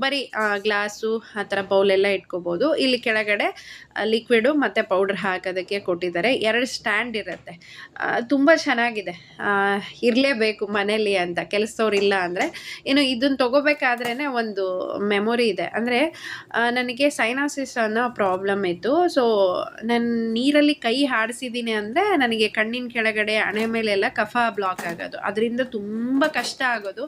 ಬರೀ ಗ್ಲಾಸು ಆ ಥರ ಬೌಲೆಲ್ಲ ಇಟ್ಕೋಬೋದು. ಇಲ್ಲಿ ಕೆಳಗಡೆ ಲಿಕ್ವಿಡು ಮತ್ತು ಪೌಡ್ರ್ ಹಾಕೋದಕ್ಕೆ ಕೊಟ್ಟಿದ್ದಾರೆ. 2 ಸ್ಟ್ಯಾಂಡ್ ಇರುತ್ತೆ. ತುಂಬ ಚೆನ್ನಾಗಿದೆ, ಇರಲೇಬೇಕು ಮನೇಲಿ ಅಂತ ಕೆಲಸದವ್ರು ಇಲ್ಲ ಅಂದರೆ. ಇನ್ನು ಇದನ್ನು ತೊಗೋಬೇಕಾದ್ರೇ ಒಂದು ಮೆಮೊರಿ ಇದೆ. ಅಂದರೆ ನನಗೆ ಸೈನಾಸಿಸ್ ಅನ್ನೋ ಪ್ರಾಬ್ಲಮ್ ಇತ್ತು. ಸೊ ನಾನು ನೀರಲ್ಲಿ ಕೈ ಆಡಿಸಿದ್ದೀನಿ ಅಂದರೆ ನನಗೆ ಕಣ್ಣಿನ ಕೆಳಗಡೆ ಹಣೆ ಮೇಲೆಲ್ಲ ಕಫ ಬ್ಲಾಕ್ ಆಗೋದು, ಅದರಿಂದ ತುಂಬ ಕಷ್ಟ ಆಗೋದು.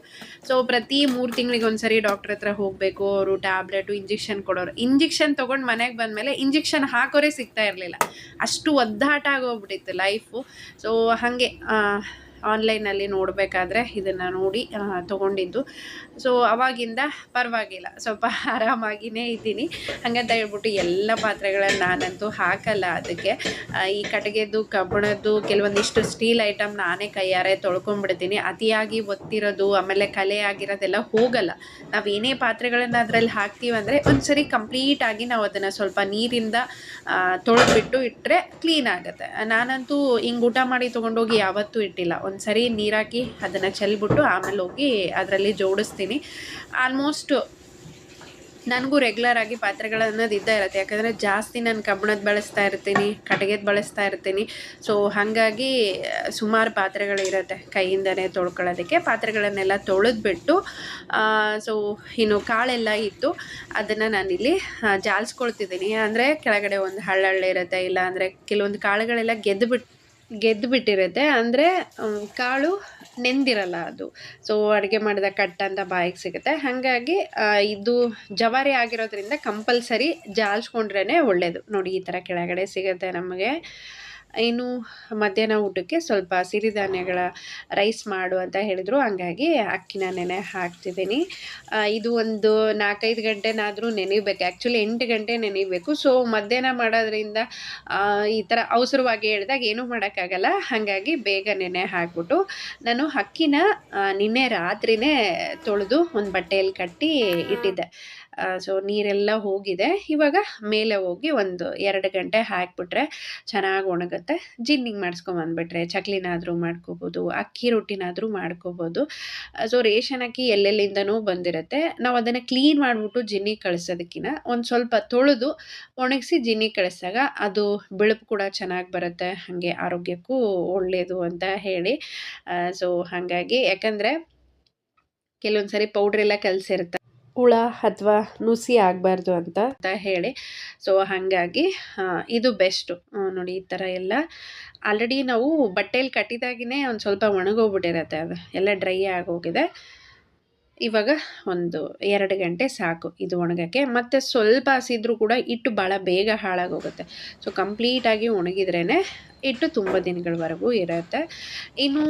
ಸೊ ಪ್ರತಿ 3 ತಿಂಗಳಿಗೆ ಒಂದ್ಸರಿ ಡಾಕ್ಟ್ರ್ ಹತ್ರ ಹೋಗಬೇಕು. ಅವರು ಟ್ಯಾಬ್ಲೆಟು, ಇಂಜೆಕ್ಷನ್ ಕೊಡೋರು. ಇಂಜೆಕ್ಷನ್ ತೊಗೊಂಡು ಮನೆಗೆ ಬಂದಮೇಲೆ ಇಂಜೆಕ್ಷನ್ ಹಾಕೋರೇ ಸಿಗ್ತಾ ಇರಲಿಲ್ಲ, ಅಷ್ಟು ಒದ್ದಾಟ ಆಗೋಗ್ಬಿಟ್ಟಿತ್ತು ಲೈಫು. ಸೊ ಹಾಗೆ ಆನ್ಲೈನಲ್ಲಿ ನೋಡಬೇಕಾದ್ರೆ ಇದನ್ನು ನೋಡಿ ತೊಗೊಂಡಿದ್ದು. ಸೊ ಅವಾಗಿಂದ ಪರವಾಗಿಲ್ಲ, ಸ್ವಲ್ಪ ಆರಾಮಾಗಿಯೇ ಇದ್ದೀನಿ. ಹಾಗಂತ ಹೇಳ್ಬಿಟ್ಟು ಎಲ್ಲ ಪಾತ್ರೆಗಳನ್ನು ನಾನಂತೂ ಹಾಕಲ್ಲ ಅದಕ್ಕೆ. ಈ ಕಟ್ಟಿಗೆದ್ದು, ಕಬ್ಬಿಣದ್ದು, ಕೆಲವೊಂದಿಷ್ಟು ಸ್ಟೀಲ್ ಐಟಮ್ ನಾನೇ ಕೈಯಾರೆ ತೊಳ್ಕೊಂಡ್ಬಿಡ್ತೀನಿ. ಅತಿಯಾಗಿ ಒತ್ತಿರೋದು, ಆಮೇಲೆ ಕಲೆ ಆಗಿರೋದೆಲ್ಲ ಹೋಗಲ್ಲ. ನಾವು ಏನೇ ಪಾತ್ರೆಗಳನ್ನು ಅದರಲ್ಲಿ ಹಾಕ್ತೀವಂದರೆ ಒಂದ್ಸರಿ ಕಂಪ್ಲೀಟಾಗಿ ನಾವು ಅದನ್ನು ಸ್ವಲ್ಪ ನೀರಿಂದ ತೊಳೆದ್ಬಿಟ್ಟು ಇಟ್ಟರೆ ಕ್ಲೀನ್ ಆಗುತ್ತೆ. ನಾನಂತೂ ಹಿಂಗೆ ಊಟ ಮಾಡಿ ತೊಗೊಂಡೋಗಿ ಯಾವತ್ತೂ ಇಟ್ಟಿಲ್ಲ. ಒಂದ್ಸರಿ ನೀರಾಕಿ ಅದನ್ನು ಚೆಲ್ಬಿಟ್ಟು ಆಮೇಲೆ ಹೋಗಿ ಅದರಲ್ಲಿ ಜೋಡಿಸ್ತೀನಿ. ಆಲ್ಮೋಸ್ಟ್ ನನಗೂ ರೆಗ್ಯುಲರ್ ಆಗಿ ಪಾತ್ರೆಗಳು ಅನ್ನೋದು ಇದ್ದೇ ಇರುತ್ತೆ. ಯಾಕಂದರೆ ಜಾಸ್ತಿ ನಾನು ಕಬ್ಬಿಣದ ಬಳಸ್ತಾ ಇರ್ತೀನಿ, ಕಟ್ಟಿಗೆದು ಬಳಸ್ತಾ ಇರ್ತೀನಿ. ಸೊ ಹಾಗಾಗಿ ಸುಮಾರು ಪಾತ್ರೆಗಳಿರುತ್ತೆ ಕೈಯಿಂದನೇ ತೊಳ್ಕೊಳ್ಳೋದಕ್ಕೆ. ಪಾತ್ರೆಗಳನ್ನೆಲ್ಲ ತೊಳೆದ್ಬಿಟ್ಟು ಸೊ ಇನ್ನು ಕಾಳೆಲ್ಲ ಇತ್ತು, ಅದನ್ನು ನಾನಿಲ್ಲಿ ಜಾಲಿಸ್ಕೊಳ್ತಿದ್ದೀನಿ. ಅಂದರೆ ಕೆಳಗಡೆ ಒಂದು ಹಳ್ಳ ಇರುತ್ತೆ, ಇಲ್ಲ ಅಂದರೆ ಕೆಲವೊಂದು ಕಾಳುಗಳೆಲ್ಲ ಗೆದ್ದುಬಿಟ್ಟಿರುತ್ತೆ. ಅಂದರೆ ಕಾಳು ನೆಂದಿರಲ್ಲ ಅದು. ಸೊ ಅಡುಗೆ ಮಾಡಿದ ಕಟ್ ಅಂತ ಬಾಯಿಗೆ ಸಿಗುತ್ತೆ. ಹಾಗಾಗಿ ಇದು ಜವಾರಿ ಆಗಿರೋದ್ರಿಂದ ಕಂಪಲ್ಸರಿ ಜಾಲಿಸ್ಕೊಂಡ್ರೇ ಒಳ್ಳೆಯದು. ನೋಡಿ ಈ ಥರ ಕೆಳಗಡೆ ಸಿಗುತ್ತೆ ನಮಗೆ. ಇನ್ನು ಮಧ್ಯಾಹ್ನ ಊಟಕ್ಕೆ ಸ್ವಲ್ಪ ಸಿರಿಧಾನ್ಯಗಳ ರೈಸ್ ಮಾಡು ಅಂತ ಹೇಳಿದರು. ಹಂಗಾಗಿ ಅಕ್ಕಿನ ನೆನೆ ಹಾಕ್ತಿದ್ದೀನಿ. ಇದು ಒಂದು 4-5 ಗಂಟೆನಾದರೂ ನೆನೆಯಬೇಕು. ಆ್ಯಕ್ಚುಲಿ 8 ಗಂಟೆ ನೆನೆಯಬೇಕು. ಸೊ ಮಧ್ಯಾಹ್ನ ಮಾಡೋದ್ರಿಂದ ಈ ಥರ ಅವಸರವಾಗಿ ಹೇಳಿದಾಗ ಏನೂ ಮಾಡೋಕ್ಕಾಗಲ್ಲ. ಹಾಗಾಗಿ ಬೇಗ ನೆನೆ ಹಾಕ್ಬಿಟ್ಟು ನಾನು ಅಕ್ಕಿನ ನಿನ್ನೆ ರಾತ್ರಿನೇ ತೊಳೆದು ಒಂದು ಬಟ್ಟೆಯಲ್ಲಿ ಕಟ್ಟಿ ಇಟ್ಟಿದ್ದೆ. ಸೊ ನೀರೆಲ್ಲ ಹೋಗಿದೆ. ಇವಾಗ ಮೇಲೆ ಹೋಗಿ ಒಂದು 2 ಗಂಟೆ ಹಾಕಿಬಿಟ್ರೆ ಚೆನ್ನಾಗಿ ಒಣಗುತ್ತೆ. ಜಿನ್ನಿಗೆ ಮಾಡಿಸ್ಕೊಂಬಂದ್ಬಿಟ್ರೆ ಚಕ್ಲಿನಾದರೂ ಮಾಡ್ಕೋಬೋದು, ಅಕ್ಕಿ ರೊಟ್ಟಿನಾದರೂ ಮಾಡ್ಕೋಬೋದು. ಸೊ ರೇಷನ್ ಅಕ್ಕಿ ಎಲ್ಲೆಲ್ಲಿಂದನೂ ಬಂದಿರುತ್ತೆ. ನಾವು ಅದನ್ನು ಕ್ಲೀನ್ ಮಾಡಿಬಿಟ್ಟು ಜಿನ್ನಿಗೆ ಕಳಿಸೋದಕ್ಕಿಂತ ಒಂದು ಸ್ವಲ್ಪ ತೊಳೆದು ಒಣಗಿಸಿ ಜಿನ್ನಿಗೆ ಕಳಿಸಿದಾಗ ಅದು ಬಿಳುಪು ಕೂಡ ಚೆನ್ನಾಗಿ ಬರುತ್ತೆ. ಹಾಗೆ ಆರೋಗ್ಯಕ್ಕೂ ಒಳ್ಳೆಯದು ಅಂತ ಹೇಳಿ. ಸೊ ಹಾಗಾಗಿ ಯಾಕಂದರೆ ಕೆಲವೊಂದು ಸರಿ ಪೌಡ್ರೆಲ್ಲ ಕಲಸಿರುತ್ತೆ, ಹುಳ ಅಥವಾ ನುಸಿ ಆಗಬಾರ್ದು ಅಂತ ಹೇಳಿ. ಸೊ ಹಾಗಾಗಿ ಇದು ಬೆಸ್ಟು. ನೋಡಿ ಈ ಥರ ಎಲ್ಲ ಆಲ್ರೆಡಿ ನಾವು ಬಟ್ಟೆಯಲ್ಲಿ ಕಟ್ಟಿದಾಗಿನೇ ಒಂದು ಸ್ವಲ್ಪ ಒಣಗೋಗ್ಬಿಟ್ಟಿರತ್ತೆ, ಅದು ಎಲ್ಲ ಡ್ರೈ ಆಗೋಗಿದೆ. ಇವಾಗ ಒಂದು 2 ಗಂಟೆ ಸಾಕು ಇದು ಒಣಗೋಕ್ಕೆ. ಮತ್ತು ಸ್ವಲ್ಪ ಹಸಿದ್ರೂ ಕೂಡ ಹಿಟ್ಟು ಭಾಳ ಬೇಗ ಹಾಳಾಗೋಗುತ್ತೆ. ಸೊ ಕಂಪ್ಲೀಟಾಗಿ ಒಣಗಿದ್ರೇ ಹಿಟ್ಟು ತುಂಬ ದಿನಗಳವರೆಗೂ ಇರುತ್ತೆ. ಇನ್ನು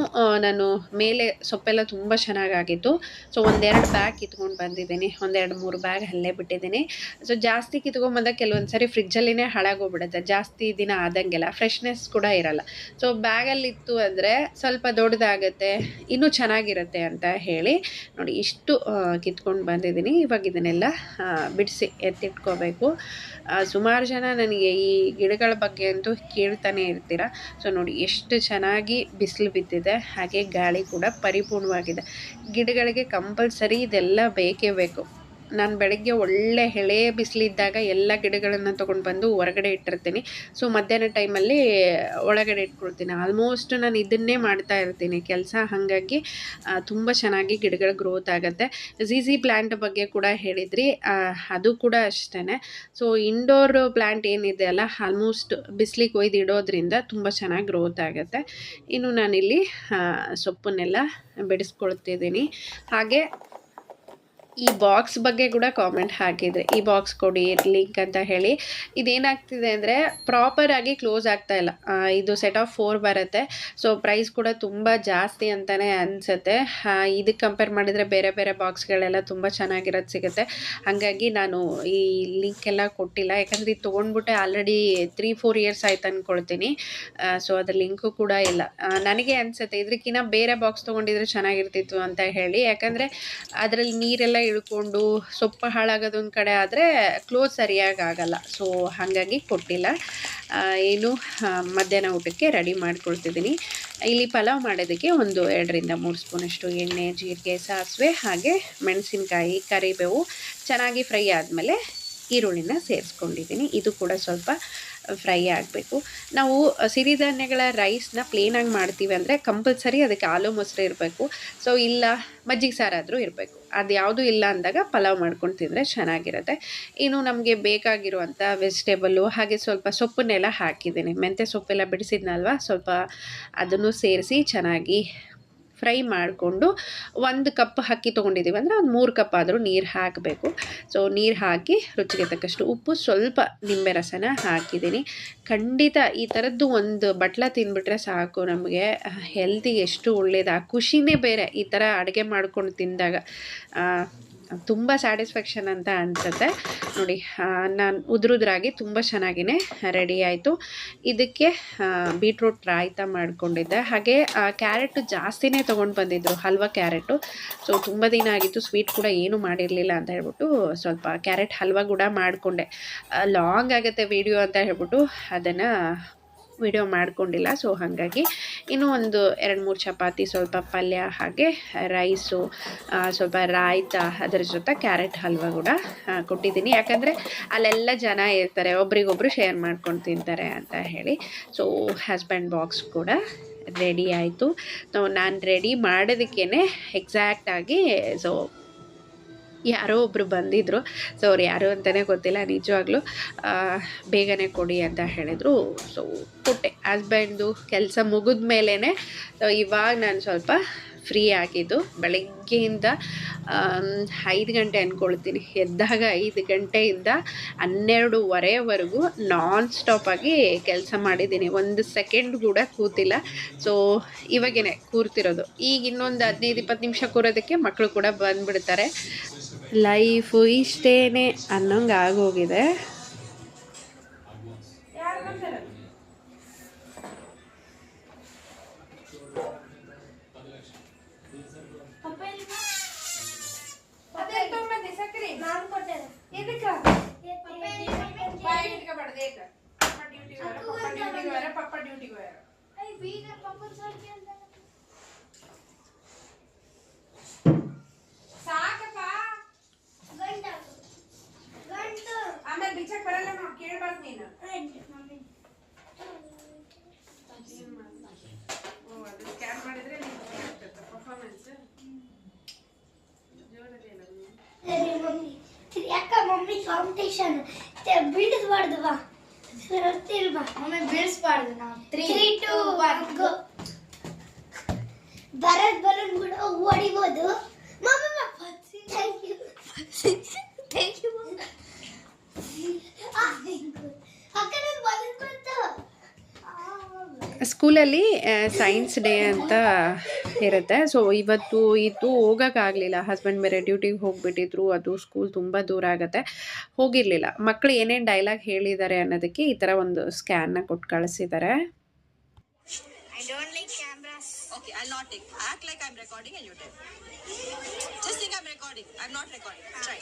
ನಾನು ಮೇಲೆ ಸೊಪ್ಪೆಲ್ಲ ತುಂಬ ಚೆನ್ನಾಗಾಗಿತ್ತು. ಸೊ 1-2 ಬ್ಯಾಗ್ ಕಿತ್ಕೊಂಡು ಬಂದಿದ್ದೀನಿ. 1-2-3 ಬ್ಯಾಗ್ ಅಲ್ಲೇ ಬಿಟ್ಟಿದ್ದೀನಿ. ಸೊ ಜಾಸ್ತಿ ಕಿತ್ಕೊಂಡ್ಬಂದಾಗ ಕೆಲವೊಂದು ಸರಿ ಫ್ರಿಜ್ಜಲ್ಲಿನೇ ಹಾಳಾಗೋಗ್ಬಿಡುತ್ತೆ. ಜಾಸ್ತಿ ದಿನ ಆದಂಗೆಲ್ಲ ಫ್ರೆಶ್ನೆಸ್ ಕೂಡ ಇರಲ್ಲ. ಸೊ ಬ್ಯಾಗಲ್ಲಿತ್ತು ಅಂದರೆ ಸ್ವಲ್ಪ ದೊಡ್ಡದಾಗುತ್ತೆ, ಇನ್ನೂ ಚೆನ್ನಾಗಿರುತ್ತೆ ಅಂತ ಹೇಳಿ ನೋಡಿ ಇಷ್ಟು ಕಿತ್ಕೊಂಡು ಬಂದಿದ್ದೀನಿ. ಇವಾಗ ಇದನ್ನೆಲ್ಲ ಬಿಡಿಸಿ ಎತ್ತಿಟ್ಕೋಬೇಕು. ಸುಮಾರು ಜನ ನನಗೆ ಈ ಗಿಡಗಳ ಬಗ್ಗೆ ಅಂತೂ ಕೇಳ್ತಾನೆ ಇರ್ತೀರ. ಸೊ ನೋಡಿ ಎಷ್ಟು ಚೆನ್ನಾಗಿ ಬಿಸಿಲು ಬಿದ್ದಿದೆ, ಹಾಗೆ ಗಾಳಿ ಕೂಡ ಪರಿಪೂರ್ಣವಾಗಿದೆ. ಗಿಡಗಳಿಗೆ ಕಂಪಲ್ಸರಿ ಇದೆಲ್ಲ ಬೇಕೇ ಬೇಕು. ನಾನು ಬೆಳಗ್ಗೆ ಒಳ್ಳೆ ಎಳೆ ಬಿಸಿಲಿದ್ದಾಗ ಎಲ್ಲ ಗಿಡಗಳನ್ನು ತೊಗೊಂಡು ಬಂದು ಹೊರಗಡೆ ಇಟ್ಟಿರ್ತೀನಿ. ಸೊ ಮಧ್ಯಾಹ್ನ ಟೈಮಲ್ಲಿ ಒಳಗಡೆ ಇಟ್ಕೊಳ್ತೀನಿ. ಆಲ್ಮೋಸ್ಟ್ ನಾನು ಇದನ್ನೇ ಮಾಡ್ತಾ ಇರ್ತೀನಿ ಕೆಲಸ. ಹಾಗಾಗಿ ತುಂಬ ಚೆನ್ನಾಗಿ ಗಿಡಗಳ ಗ್ರೋತ್ ಆಗುತ್ತೆ. ಝೀಝಿ ಪ್ಲ್ಯಾಂಟ್ ಬಗ್ಗೆ ಕೂಡ ಹೇಳಿದ್ರಿ, ಅದು ಕೂಡ ಅಷ್ಟೇ. ಸೊ ಇಂಡೋರ್ ಪ್ಲ್ಯಾಂಟ್ ಏನಿದೆ ಅಲ್ಲ, ಆಲ್ಮೋಸ್ಟ್ ಬಿಸಿಲಿಗೆ ಒಯ್ದು ಇಡೋದ್ರಿಂದ ತುಂಬ ಚೆನ್ನಾಗಿ ಗ್ರೋತ್ ಆಗುತ್ತೆ. ಇನ್ನು ನಾನಿಲ್ಲಿ ಸೊಪ್ಪನ್ನೆಲ್ಲ ಬಿಡಿಸ್ಕೊಳ್ತಿದ್ದೀನಿ. ಹಾಗೆ ಈ ಬಾಕ್ಸ್ ಬಗ್ಗೆ ಕೂಡ ಕಾಮೆಂಟ್ ಹಾಕಿದರೆ, ಈ ಬಾಕ್ಸ್ ಕೊಡಿ ಲಿಂಕ್ ಅಂತ ಹೇಳಿ. ಇದೇನಾಗ್ತಿದೆ ಅಂದರೆ ಪ್ರಾಪರಾಗಿ ಕ್ಲೋಸ್ ಆಗ್ತಾಯಿಲ್ಲ. ಇದು ಸೆಟ್ ಆಫ್ 4 ಬರುತ್ತೆ. ಸೊ ಪ್ರೈಸ್ ಕೂಡ ತುಂಬ ಜಾಸ್ತಿ ಅಂತಲೇ ಅನಿಸುತ್ತೆ. ಇದಕ್ಕೆ ಕಂಪೇರ್ ಮಾಡಿದರೆ ಬೇರೆ ಬೇರೆ ಬಾಕ್ಸ್ಗಳೆಲ್ಲ ತುಂಬ ಚೆನ್ನಾಗಿರೋದು ಸಿಗುತ್ತೆ. ಹಾಗಾಗಿ ನಾನು ಈ ಲಿಂಕ್ ಎಲ್ಲ ಕೊಟ್ಟಿಲ್ಲ, ಯಾಕಂದರೆ ಇದು ತೊಗೊಂಡ್ಬಿಟ್ಟೆ ಆಲ್ರೆಡಿ 3-4 ಇಯರ್ಸ್ ಆಯ್ತು ಅಂದ್ಕೊಳ್ತೀನಿ. ಸೊ ಅದ್ರ ಲಿಂಕು ಕೂಡ ಇಲ್ಲ. ನನಗೆ ಅನಿಸುತ್ತೆ ಇದಕ್ಕಿಂತ ಬೇರೆ ಬಾಕ್ಸ್ ತೊಗೊಂಡಿದ್ರೆ ಚೆನ್ನಾಗಿರ್ತಿತ್ತು ಅಂತ ಹೇಳಿ. ಯಾಕಂದರೆ ಅದರಲ್ಲಿ ನೀರೆಲ್ಲ ಇಳ್ಕೊಂಡು ಸೊಪ್ಪು ಹಾಳಾಗೋದೊಂದು ಕಡೆ ಆದರೆ ಕ್ಲೋಸ್ ಸರಿಯಾಗಿ ಆಗಲ್ಲ. ಸೊ ಹಾಗಾಗಿ ಕೊಟ್ಟಿಲ್ಲ. ಏನು ಮಧ್ಯಾಹ್ನ ಊಟಕ್ಕೆ ರೆಡಿ ಮಾಡ್ಕೊಳ್ತಿದ್ದೀನಿ. ಇಲ್ಲಿ ಪಲಾವ್ ಮಾಡೋದಕ್ಕೆ ಒಂದು 2-3 ಸ್ಪೂನಷ್ಟು ಎಣ್ಣೆ, ಜೀರಿಗೆ, ಸಾಸಿವೆ ಹಾಗೆ ಮೆಣಸಿನ್ಕಾಯಿ, ಕರಿಬೇವು ಚೆನ್ನಾಗಿ ಫ್ರೈ ಆದಮೇಲೆ ಈರುಳ್ಳಿನ ಸೇರಿಸ್ಕೊಂಡಿದ್ದೀನಿ. ಇದು ಕೂಡ ಸ್ವಲ್ಪ ಫ್ರೈ ಆಗಬೇಕು. ನಾವು ಸಿರಿಧಾನ್ಯಗಳ ರೈಸ್ನ ಪ್ಲೇನಾಗಿ ಮಾಡ್ತೀವಿ ಅಂದರೆ ಕಂಪಲ್ಸರಿ ಅದಕ್ಕೆ ಹಾಲು ಮೊಸರು ಇರಬೇಕು. ಸೊ ಇಲ್ಲ ಮಜ್ಜಿಗೆ ಸಾರಾದರೂ ಇರಬೇಕು. ಅದು ಯಾವುದೂ ಇಲ್ಲ ಅಂದಾಗ ಪಲಾವ್ ಮಾಡ್ಕೊಂಡು ತಿಂದರೆ ಚೆನ್ನಾಗಿರುತ್ತೆ. ಇನ್ನು ನಮಗೆ ಬೇಕಾಗಿರುವಂಥ ವೆಜಿಟೇಬಲ್ಲು ಹಾಗೆ ಸ್ವಲ್ಪ ಸೊಪ್ಪನ್ನೆಲ್ಲ ಹಾಕಿದ್ದೀನಿ. ಮೆಂತ್ಯ ಸೊಪ್ಪೆಲ್ಲ ಬಿಡಿಸಿದ್ನಲ್ವ, ಸ್ವಲ್ಪ ಅದನ್ನು ಸೇರಿಸಿ ಚೆನ್ನಾಗಿ ಫ್ರೈ ಮಾಡಿಕೊಂಡು 1 ಕಪ್ ಅಕ್ಕಿ ತೊಗೊಂಡಿದ್ದೀವಿ ಅಂದರೆ ಒಂದು 3 ಕಪ್ ಆದರೂ ನೀರು ಹಾಕಬೇಕು. ಸೊ ನೀರು ಹಾಕಿ ರುಚಿಗೆ ತಕ್ಕಷ್ಟು ಉಪ್ಪು, ಸ್ವಲ್ಪ ನಿಂಬೆ ರಸನ ಹಾಕಿದ್ದೀನಿ. ಖಂಡಿತ ಈ ಥರದ್ದು ಒಂದು ಬಟ್ಲ ತಿಂದುಬಿಟ್ರೆ ಸಾಕು, ನಮಗೆ ಹೆಲ್ತಿಗೆ ಎಷ್ಟು ಒಳ್ಳೆಯದು. ಆ ಖುಷಿನೇ ಬೇರೆ ಈ ಥರ ಅಡುಗೆ ಮಾಡ್ಕೊಂಡು ತಿಂದಾಗ. ತುಂಬ ಸ್ಯಾಟಿಸ್ಫ್ಯಾಕ್ಷನ್ ಅಂತ ಅನಿಸುತ್ತೆ. ನೋಡಿ ನಾನು ಉದುರುದ್ರಾಗಿ ತುಂಬ ಚೆನ್ನಾಗಿಯೇ ರೆಡಿ ಆಯಿತು. ಇದಕ್ಕೆ ಬೀಟ್ರೂಟ್ ರಾಯ್ತ ಮಾಡಿಕೊಂಡಿದ್ದೆ. ಹಾಗೆ ಕ್ಯಾರೆಟು ಜಾಸ್ತಿನೇ ತೊಗೊಂಡು ಬಂದಿದ್ದರು, ಹಲ್ವಾ ಕ್ಯಾರೆಟು. ಸೊ ತುಂಬ ದಿನ ಆಗಿತ್ತು, ಸ್ವೀಟ್ ಕೂಡ ಏನೂ ಮಾಡಿರಲಿಲ್ಲ ಅಂತ ಹೇಳ್ಬಿಟ್ಟು ಸ್ವಲ್ಪ ಕ್ಯಾರೆಟ್ ಹಲ್ವಾ ಕೂಡ ಮಾಡಿಕೊಂಡೆ. ಲಾಂಗ್ ಆಗುತ್ತೆ ವಿಡಿಯೋ ಅಂತ ಹೇಳ್ಬಿಟ್ಟು ಅದನ್ನು ವಿಡಿಯೋ ಮಾಡ್ಕೊಂಡಿಲ್ಲ. ಸೊ ಹಾಗಾಗಿ ಇನ್ನೂ ಒಂದು 2-3 ಚಪಾತಿ, ಸ್ವಲ್ಪ ಪಲ್ಯ, ಹಾಗೆ ರೈಸು, ಸ್ವಲ್ಪ ರಾಯ್ತ, ಅದರ ಜೊತೆ ಕ್ಯಾರೆಟ್ ಹಲ್ವ ಕೂಡ ಕೊಟ್ಟಿದ್ದೀನಿ. ಯಾಕಂದರೆ ಅಲ್ಲೆಲ್ಲ ಜನ ಇರ್ತಾರೆ, ಒಬ್ರಿಗೊಬ್ರು ಶೇರ್ ಮಾಡ್ಕೊಂಡು ತಿಂತಾರೆ ಅಂತ ಹೇಳಿ. ಸೊ ಹಸ್ಬೆಂಡ್ ಬಾಕ್ಸ್ ಕೂಡ ರೆಡಿ ಆಯಿತು. ನಾನು ರೆಡಿ ಮಾಡೋದಕ್ಕೇ ಎಕ್ಸಾಕ್ಟಾಗಿ ಯಾರೋ ಒಬ್ಬರು ಬಂದಿದ್ದರು. ಸೊ ಅವ್ರು ಯಾರು ಅಂತಲೇ ಗೊತ್ತಿಲ್ಲ, ನಿಜವಾಗ್ಲೂ ಬೇಗನೆ ಕೊಡಿ ಅಂತ ಹೇಳಿದರು. ಸೊ ಕೊಟ್ಟೆ. ಹಸ್ಬೆಂಡ್ದು ಕೆಲಸ ಮುಗಿದ ಮೇಲೇ ಇವಾಗ ನಾನು ಸ್ವಲ್ಪ ಫ್ರೀ ಆಗಿದ್ದು. ಬೆಳಗ್ಗೆಯಿಂದ 5 ಗಂಟೆ ಅಂದ್ಕೊಳ್ತೀನಿ, ಎದ್ದಾಗ 5 ಗಂಟೆಯಿಂದ 12:30ವರೆಗೂ ನಾನ್ ಸ್ಟಾಪಾಗಿ ಕೆಲಸ ಮಾಡಿದ್ದೀನಿ. 1 ಸೆಕೆಂಡ್ ಕೂಡ ಕೂತಿಲ್ಲ. ಸೊ ಇವಾಗೇ ಕೂರ್ತಿರೋದು. ಈಗ ಇನ್ನೊಂದು 15-20 ನಿಮಿಷ ಕೂರೋದಕ್ಕೆ ಮಕ್ಕಳು ಕೂಡ ಬಂದುಬಿಡ್ತಾರೆ. ಲೈಫು ಇಷ್ಟೇನೆ ಅನ್ನೋಂಗೆ ಆಗೋಗಿದೆ. ಆಮೇಲೆ ಬಿಚ್ಚಕ್ ಬರಲ್ಲ ನೋಡಿ, ಕೇಳ್ಬಾರ್ದು ನೀನು. ಅದು ಸ್ಕ್ಯಾನ್ ಮಾಡಿದ್ರೆ ಪರ್ಫಾರ್ಮೆನ್ಸ್ ಯಾಕ ಮಮ್ಮಿ ಕಾಂಪಿಟೇಷನ್ ಬಿಡಿಸ್ಬಾರ್ದವಾ? ಮಮ್ಮಿ ಬಿಡಿಸ್ಬಾರ್ದು. ನಾವು 3, 2, 1 ಗೋ. ಭರತ್ ಬಲೂನ್ ಕೂಡ ಹೊಡಿಬೋದು. Mummy thank you thank you. ಸ್ಕೂಲಲ್ಲಿ ಸೈನ್ಸ್ ಡೇ ಅಂತ ಇರುತ್ತೆ. ಸೊ ಇವತ್ತು ಇದು ಹೋಗೋಕ್ಕಾಗಲಿಲ್ಲ. ಹಸ್ಬೆಂಡ್ ಬೇರೆ ಡ್ಯೂಟಿಗೆ ಹೋಗಿಬಿಟ್ಟಿದ್ರು. ಅದು ಸ್ಕೂಲ್ ತುಂಬ ದೂರ ಆಗುತ್ತೆ, ಹೋಗಿರಲಿಲ್ಲ. ಮಕ್ಕಳು ಏನೇನು ಡೈಲಾಗ್ ಹೇಳಿದ್ದಾರೆ ಅನ್ನೋದಕ್ಕೆ ಈ ಥರ ಒಂದು ಸ್ಕ್ಯಾನ್ನ ಕೊಟ್ಟು ಕಳಿಸಿದ್ದಾರೆ. I don't like cameras. Okay, I'll not take. Act like I'm recording and you tell. Just think I'm recording. I'm not recording. Try.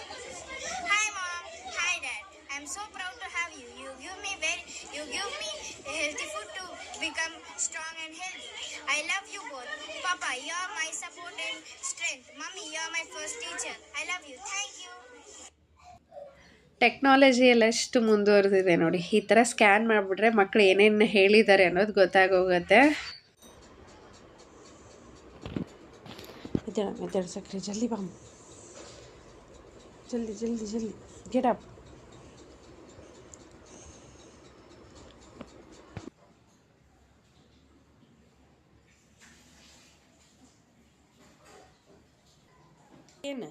Hi mom. Hi dad. I'm so proud to have you. You give me healthy food to become strong and healthy. I love you both. Papa, you're my support and strength. Mommy, you're my first teacher. I love you. Thank you. Technology ಎಲ್ಲ ಎಷ್ಟು ಮುಂದುವರೆದಿದೆ ನೋಡಿ. ಈ ಥರ ಸ್ಕ್ಯಾನ್ ಮಾಡಿಬಿಟ್ರೆ ಮಕ್ಕಳು ಏನೇನು ಹೇಳಿದ್ದಾರೆ ಅನ್ನೋದು ಗೊತ್ತಾಗೋಗುತ್ತೆ. ಎದ್ದೇಳು ಸಕ್ರಿ, ಜಲ್ದಿ ಬಾ, ಜಲ್ದಿ ಜಲ್ದಿ ಜಲ್ದಿ ಗೆಟ್ ಅಪ್. ಏನು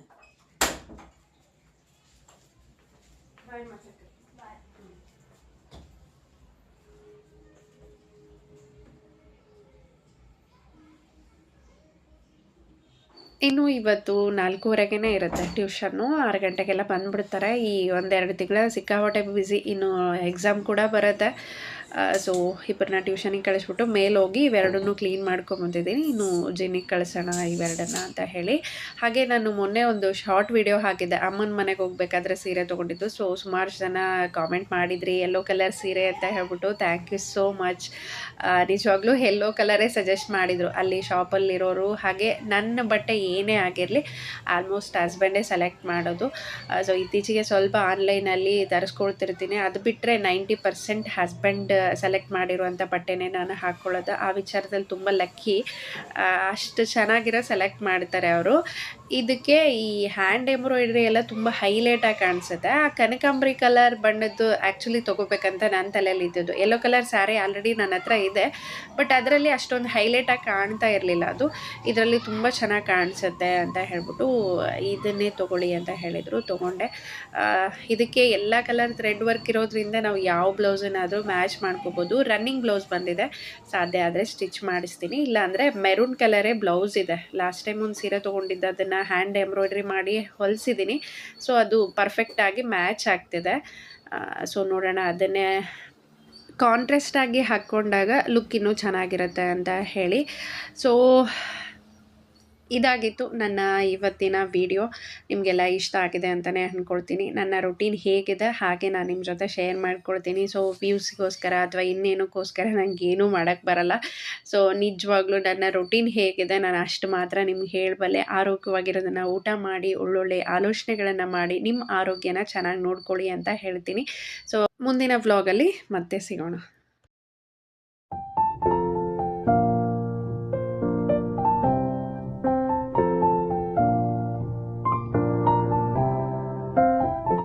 ಇನ್ನು ಇವತ್ತು 4:15ನೇ ಇರುತ್ತೆ ಟ್ಯೂಷನ್ನು. 6 ಗಂಟೆಗೆಲ್ಲ ಬಂದುಬಿಡ್ತಾರೆ. ಈ 1-2 ತಿಂಗಳ ಸಿಕ್ಕಾಪಟ್ಟೆ ಬ್ಯುಸಿ. ಇನ್ನು ಎಕ್ಸಾಮ್ ಕೂಡ ಬರುತ್ತೆ. ಸೊ ಇಬ್ಬರನ್ನ ಟ್ಯೂಷನಿಗೆ ಕಳಿಸ್ಬಿಟ್ಟು ಮೇಲೆ ಹೋಗಿ ಇವೆರಡನ್ನೂ ಕ್ಲೀನ್ ಮಾಡ್ಕೊಂಬಂದಿದ್ದೀನಿ. ಇನ್ನು ಜಿನ್ನಿಗೆ ಕಳಿಸೋಣ ಇವೆರಡನ್ನ ಅಂತ ಹೇಳಿ. ಹಾಗೆ ನಾನು ಮೊನ್ನೆ ಒಂದು ಶಾರ್ಟ್ ವಿಡಿಯೋ ಹಾಕಿದ್ದೆ, ಅಮ್ಮನ ಮನೆಗೆ ಹೋಗ್ಬೇಕಾದ್ರೆ ಸೀರೆ ತೊಗೊಂಡಿದ್ದು. ಸೊ ಸುಮಾರು ಜನ ಕಾಮೆಂಟ್ ಮಾಡಿದ್ರಿ ಯೆಲ್ಲೋ ಕಲರ್ ಸೀರೆ ಅಂತ ಹೇಳ್ಬಿಟ್ಟು. Thank you so much. ನಿಜವಾಗ್ಲೂ ಯೆಲ್ಲೋ ಕಲರೇ ಸಜೆಸ್ಟ್ ಮಾಡಿದರು ಅಲ್ಲಿ ಶಾಪಲ್ಲಿರೋರು. ಹಾಗೆ ನನ್ನ ಬಟ್ಟೆ ಏನೇ ಆಗಿರಲಿ ಆಲ್ಮೋಸ್ಟ್ ಹಸ್ಬೆಂಡೇ ಸೆಲೆಕ್ಟ್ ಮಾಡೋದು. ಸೊ ಇತ್ತೀಚೆಗೆ ಸ್ವಲ್ಪ ಆನ್ಲೈನಲ್ಲಿ ತರಿಸ್ಕೊಳ್ತಿರ್ತೀನಿ. ಅದು ಬಿಟ್ಟರೆ 90% ಹಸ್ಬೆಂಡ್ ಸೆಲೆಕ್ಟ್ ಮಾಡಿರುವಂಥ ಬಟ್ಟೆನೇ ನಾನು ಹಾಕ್ಕೊಳ್ಳೋದು. ಆ ವಿಚಾರದಲ್ಲಿ ತುಂಬ ಲಕ್ಕಿ. ಅಷ್ಟು ಚೆನ್ನಾಗಿರೋ ಸೆಲೆಕ್ಟ್ ಮಾಡ್ತಾರೆ ಅವರು. ಇದಕ್ಕೆ ಈ ಹ್ಯಾಂಡ್ ಎಂಬ್ರಾಯ್ಡ್ರಿ ಎಲ್ಲ ತುಂಬ ಹೈಲೈಟಾಗಿ ಕಾಣಿಸುತ್ತೆ. ಆ ಕನಕಾಂಬರಿ ಕಲರ್ ಬಣ್ಣದ್ದು ಆ್ಯಕ್ಚುಲಿ ತೊಗೋಬೇಕಂತ ನನ್ನ ತಲೆಯಲ್ಲಿ ಇದ್ದಿದ್ದು. ಯೆಲ್ಲೋ ಕಲರ್ ಸ್ಯಾರಿ ಆಲ್ರೆಡಿ ನನ್ನ ಹತ್ರ ಇದೆ, ಬಟ್ ಅದರಲ್ಲಿ ಅಷ್ಟೊಂದು ಹೈಲೈಟಾಗಿ ಕಾಣ್ತಾ ಇರಲಿಲ್ಲ. ಅದು ಇದರಲ್ಲಿ ತುಂಬ ಚೆನ್ನಾಗಿ ಕಾಣಿಸುತ್ತೆ ಅಂತ ಹೇಳ್ಬಿಟ್ಟು ಇದನ್ನೇ ತೊಗೊಳ್ಳಿ ಅಂತ ಹೇಳಿದರು. ತೊಗೊಂಡೆ. ಇದಕ್ಕೆ ಎಲ್ಲ ಕಲರ್ ಥ್ರೆಡ್ ವರ್ಕ್ ಇರೋದ್ರಿಂದ ನಾವು ಯಾವ ಬ್ಲೌಸನ್ನಾದರೂ ಮ್ಯಾಚ್ ಮಾಡ್ಕೋಬೋದು. ರನ್ನಿಂಗ್ ಬ್ಲೌಸ್ ಬಂದಿದೆ, ಸಾಧ್ಯ ಆದರೆ ಸ್ಟಿಚ್ ಮಾಡಿಸ್ತೀನಿ. ಇಲ್ಲಾಂದರೆ ಮೆರೂನ್ ಕಲರೇ ಬ್ಲೌಸ್ ಇದೆ. ಲಾಸ್ಟ್ ಟೈಮ್ ಒಂದು ಸೀರೆ ತೊಗೊಂಡಿದ್ದೆ, ಅದನ್ನು ಹ್ಯಾಂಡ್ ಎಂಬ್ರಾಯ್ಡ್ರಿ ಮಾಡಿ ಹೊಲಿಸಿದ್ದೀನಿ. ಸೊ ಅದು ಪರ್ಫೆಕ್ಟಾಗಿ ಮ್ಯಾಚ್ ಆಗ್ತಿದೆ. ಸೊ ನೋಡೋಣ, ಅದನ್ನೇ ಕಾಂಟ್ರಾಸ್ಟಾಗಿ ಹಾಕ್ಕೊಂಡಾಗ ಲುಕ್ ಇನ್ನೂ ಚೆನ್ನಾಗಿರುತ್ತೆ ಅಂತ ಹೇಳಿ. ಸೊ ಇದಾಗಿತ್ತು ನನ್ನ ಇವತ್ತಿನ ವಿಡಿಯೋ. ನಿಮಗೆಲ್ಲ ಇಷ್ಟ ಆಗಿದೆ ಅಂತಲೇ ಅಂದ್ಕೊಳ್ತೀನಿ. ನನ್ನ ರೊಟೀನ್ ಹೇಗಿದೆ ಹಾಗೆ ನಾನು ನಿಮ್ಮ ಜೊತೆ ಶೇರ್ ಮಾಡ್ಕೊಳ್ತೀನಿ. ಸೊ ವ್ಯೂಸ್ಗೋಸ್ಕರ ಅಥವಾ ಇನ್ನೇನಕ್ಕೋಸ್ಕರ ನನಗೇನೂ ಮಾಡೋಕ್ಕೆ ಬರಲ್ಲ. ಸೊ ನಿಜವಾಗ್ಲೂ ನನ್ನ ರೊಟೀನ್ ಹೇಗಿದೆ ನಾನು ಅಷ್ಟು ಮಾತ್ರ ನಿಮ್ಗೆ ಹೇಳಬಲ್ಲೆ. ಆರೋಗ್ಯವಾಗಿರೋದನ್ನು ಊಟ ಮಾಡಿ, ಒಳ್ಳೊಳ್ಳೆ ಆಲೋಚನೆಗಳನ್ನು ಮಾಡಿ, ನಿಮ್ಮ ಆರೋಗ್ಯನ ಚೆನ್ನಾಗಿ ನೋಡ್ಕೊಳ್ಳಿ ಅಂತ ಹೇಳ್ತೀನಿ. ಸೊ ಮುಂದಿನ ವ್ಲಾಗಲ್ಲಿ ಮತ್ತೆ ಸಿಗೋಣ.